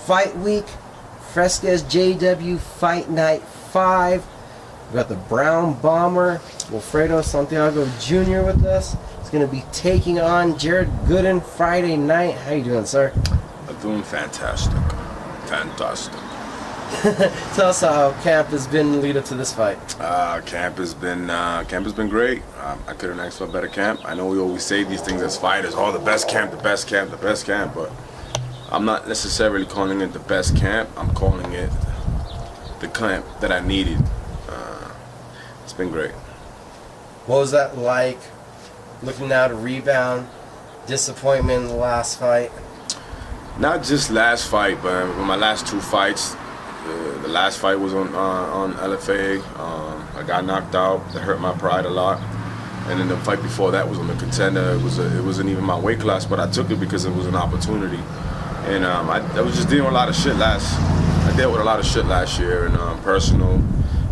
Fight Week, Fresquez JW Fight Night 5. We got the Brown Bomber, Wilfredo Santiago Jr. with us. He's going to be taking on Jaren Verdun Friday night. How you doing, sir? I'm doing fantastic. Fantastic. Tell us how camp has been lead up to this fight. Camp has been great. I couldn't ask for a better camp. I know we always say these things as fighters, oh, the best camp, the best camp, the best camp, but I'm not necessarily calling it the best camp. I'm calling it the camp that I needed. It's been great. What was that like, looking now to rebound, disappointment in the last fight? Not just last fight, but my last two fights. The last fight was on LFA. I got knocked out. That hurt my pride a lot. And then the fight before that was on the Contender. It wasn't even my weight class, but I took it because it was an opportunity. And I was just dealing with a lot of shit I dealt with a lot of shit last year, and personal.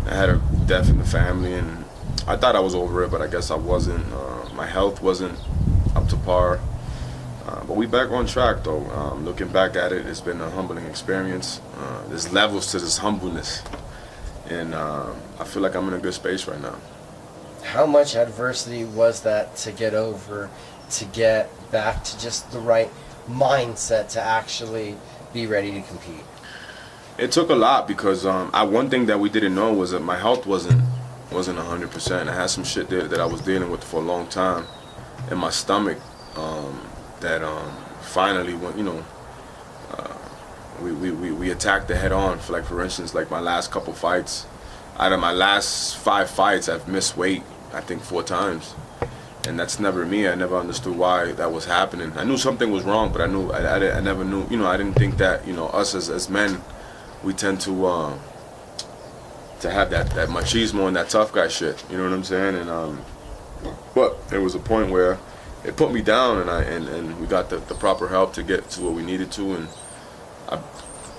I had a death in the family, and I thought I was over it, but I guess I wasn't. My health wasn't up to par. But we back on track, though. Looking back at it, it's been a humbling experience. There's levels to this humbleness, and I feel like I'm in a good space right now. How much adversity was that to get over, to get back to just the right mindset to actually be ready to compete? It took a lot because one thing that we didn't know was that my health wasn't 100%. I had some shit that I was dealing with for a long time in my stomach. That finally, when we attacked it head on. For instance, like my last couple fights, out of my last 5 fights, I've missed weight I think 4 times, and that's never me. I never understood why that was happening. I knew something was wrong, but I never knew. I didn't think that us as men, we tend to have that machismo and that tough guy shit. You know what I'm saying? And but there was a point where it put me down, and we got the proper help to get to where we needed to, and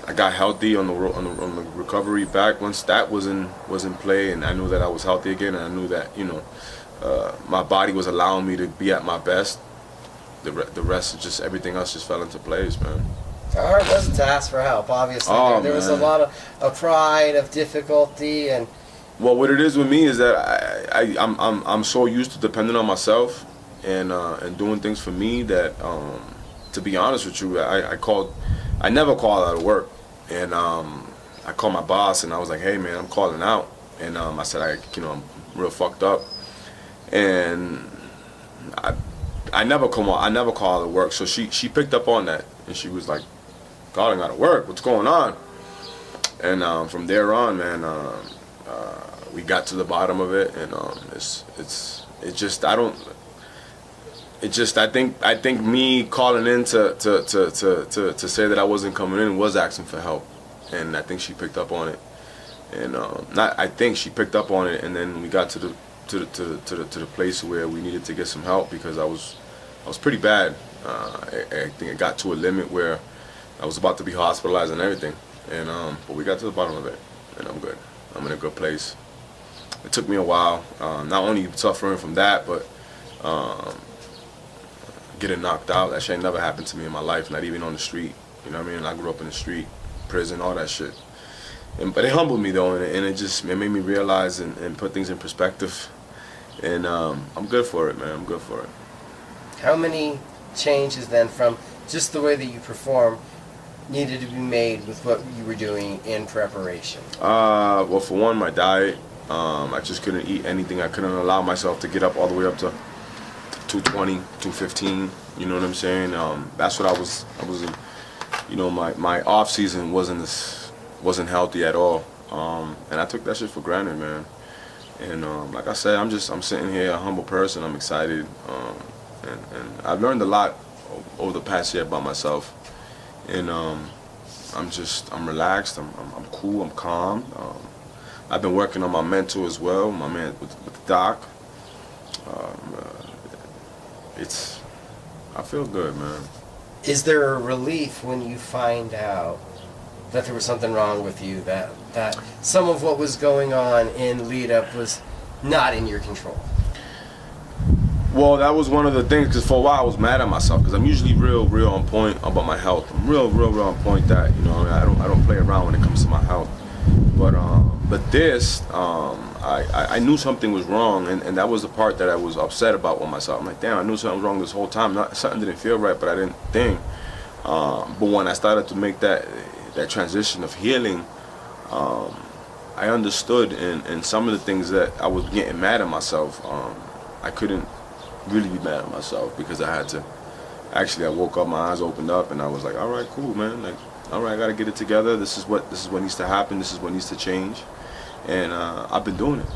I got healthy on the recovery back once that was in play, and I knew that I was healthy again, and I knew that my body was allowing me to be at my best. The rest, just everything else, just fell into place, man. How hard was it to ask for help? Obviously, there was a lot of pride, of difficulty, and. Well, what it is with me is that I'm so used to depending on myself and doing things for me that, to be honest with you, I never called out of work, and I called my boss and I was like, hey man, I'm calling out, and I said I'm real fucked up, and I never call out of work, so she picked up on that, and she was like, calling out of work, what's going on? And from there on, man, we got to the bottom of it, and I think me calling in to say that I wasn't coming in was asking for help, and I think she picked up on it, and she picked up on it, and then we got to the place where we needed to get some help because I was pretty bad. I think it got to a limit where I was about to be hospitalized and everything, and but we got to the bottom of it, and I'm good. I'm in a good place. It took me a while, not only suffering from that, but getting knocked out. That shit ain't never happened to me in my life, not even on the street. You know what I mean? I grew up in the street, prison, all that shit. But it humbled me though, and it made me realize and put things in perspective. And I'm good for it, man. I'm good for it. How many changes then from just the way that you perform needed to be made with what you were doing in preparation? Well, for one, my diet. I just couldn't eat anything. I couldn't allow myself to get up all the way up to 220, 215. You know what I'm saying? That's what I was. My off season wasn't healthy at all, and I took that shit for granted, man. And like I said, I'm sitting here a humble person. I'm excited, and I've learned a lot over the past year about myself, and I'm relaxed. I'm cool. I'm calm. I've been working on my mental as well. My man with the doc. I feel good, man. Is there a relief when you find out that there was something wrong with you, that some of what was going on in lead up was not in your control? Well, that was one of the things, because for a while I was mad at myself, because I'm usually real on point about my health. I'm real on point that, you know, I don't play around when it comes to my health. But this, I knew something was wrong, and that was the part that I was upset about with myself. I'm like, damn, I knew something was wrong this whole time. Something didn't feel right, but I didn't think. But when I started to make that transition of healing, I understood, and some of the things that I was getting mad at myself, I couldn't really be mad at myself, because I had to. Actually, I woke up, my eyes opened up, and I was like, all right, cool, man. Like, all right, I gotta get it together. This is what needs to happen. This is what needs to change, and I've been doing it.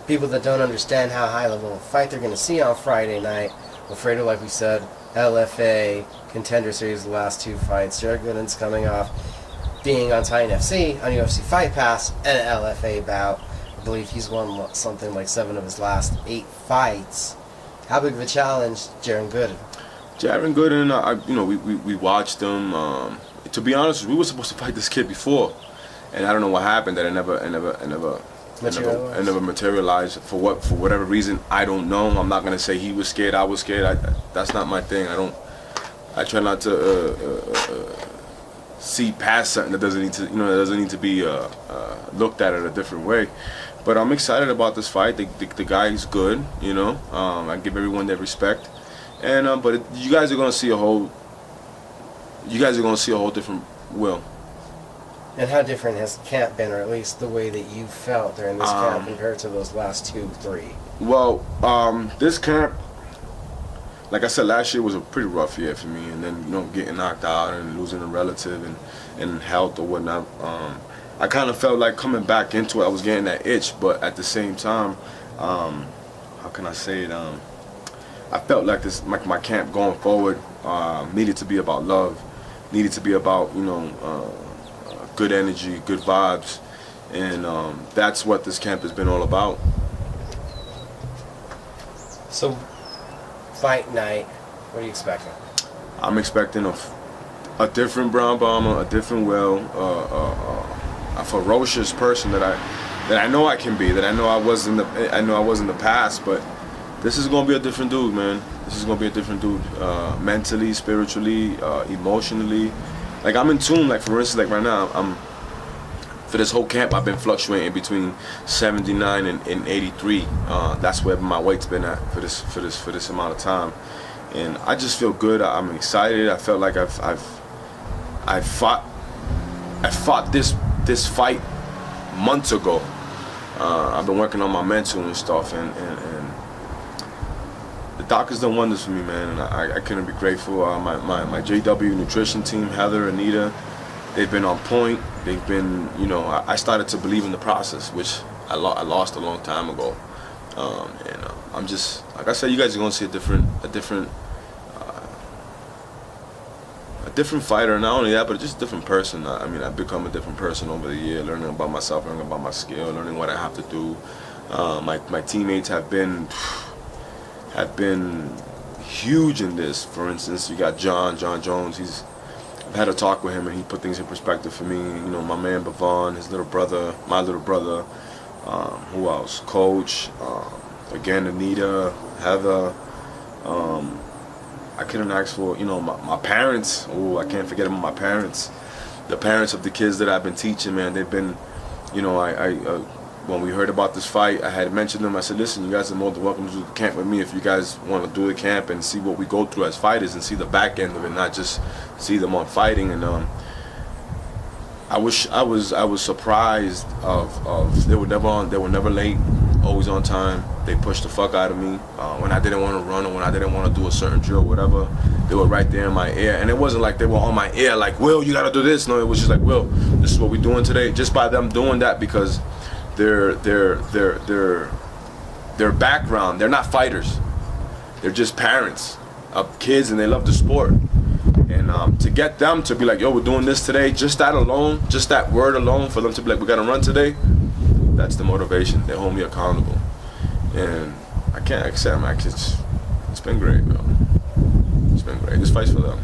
People that don't understand how high level of fight they're going to see on Friday night, Wilfredo, like we said, LFA Contender Series, the last 2 fights. Jaren Verdun's coming off being on Titan FC, on UFC Fight Pass, and an LFA bout. I believe he's won something like 7 of his last 8 fights. How big of a challenge, Jaren Verdun? Jaren Verdun, we watched him. To be honest, we were supposed to fight this kid before, and I don't know what happened. That it never materialized for whatever reason. I don't know. I'm not gonna say he was scared, I was scared. That's not my thing. I try not to see past something that doesn't need to be looked at in a different way. But I'm excited about this fight. The guy's good, you know. I give everyone their respect, and you guys are gonna see a whole different Will. And how different has camp been, or at least the way that you felt during this camp compared to those last 2, 3? Well, this camp, like I said, last year was a pretty rough year for me, and then getting knocked out and losing a relative and health or whatnot. I kind of felt like coming back into it, I was getting that itch, but at the same time, how can I say it? I felt like my camp going forward needed to be about love, needed to be about good energy, good vibes, and that's what this camp has been all about. So, fight night, what are you expecting? I'm expecting a different Brown Bomber, a different Will, a ferocious person that I know I can be, that I know I was in the past, but this is gonna be a different dude, man. This is gonna be a different dude, mentally, spiritually, emotionally. Like, I'm in tune. Like, for instance, like right now, for this whole camp, I've been fluctuating between 79 and 83. That's where my weight's been at for this amount of time, and I just feel good. I'm excited. I felt like I fought this fight months ago. I've been working on my mental and stuff, and the doctors done wonders for me, man, and I couldn't be grateful. My JW nutrition team, Heather, Anita, they've been on point. They've been, I started to believe in the process, which I lost a long time ago. And I'm just, like I said, you guys are gonna see a different fighter. Not only that, but just a different person. I've become a different person over the year, learning about myself, learning about my skill, learning what I have to do. My teammates have been huge in this. For instance, you got John Jones. I've had a talk with him, and he put things in perspective for me. My man Bavon, his little brother, my little brother. Who else? Coach. Again, Anita, Heather. I couldn't ask for, my parents. Oh, I can't forget about my parents. The parents of the kids that I've been teaching, man, they've been, when we heard about this fight, I had mentioned them. I said, listen, you guys are more than welcome to do the camp with me if you guys want to do the camp and see what we go through as fighters and see the back end of it, not just see them on fighting. And I was surprised of they were never late, always on time. They pushed the fuck out of me when I didn't want to run or when I didn't want to do a certain drill, whatever. They were right there in my ear, and it wasn't like they were on my ear like, Will, you gotta do this. No, it was just like, Will, this is what we're doing today. Just by them doing that, because their background, they're not fighters. They're just parents of kids, and they love the sport. And to get them to be like, yo, we're doing this today, just that alone, just that word alone, for them to be like, we gotta run today, that's the motivation. They hold me accountable. And I can't accept, it's been great, bro. It's been great. This fight's for them.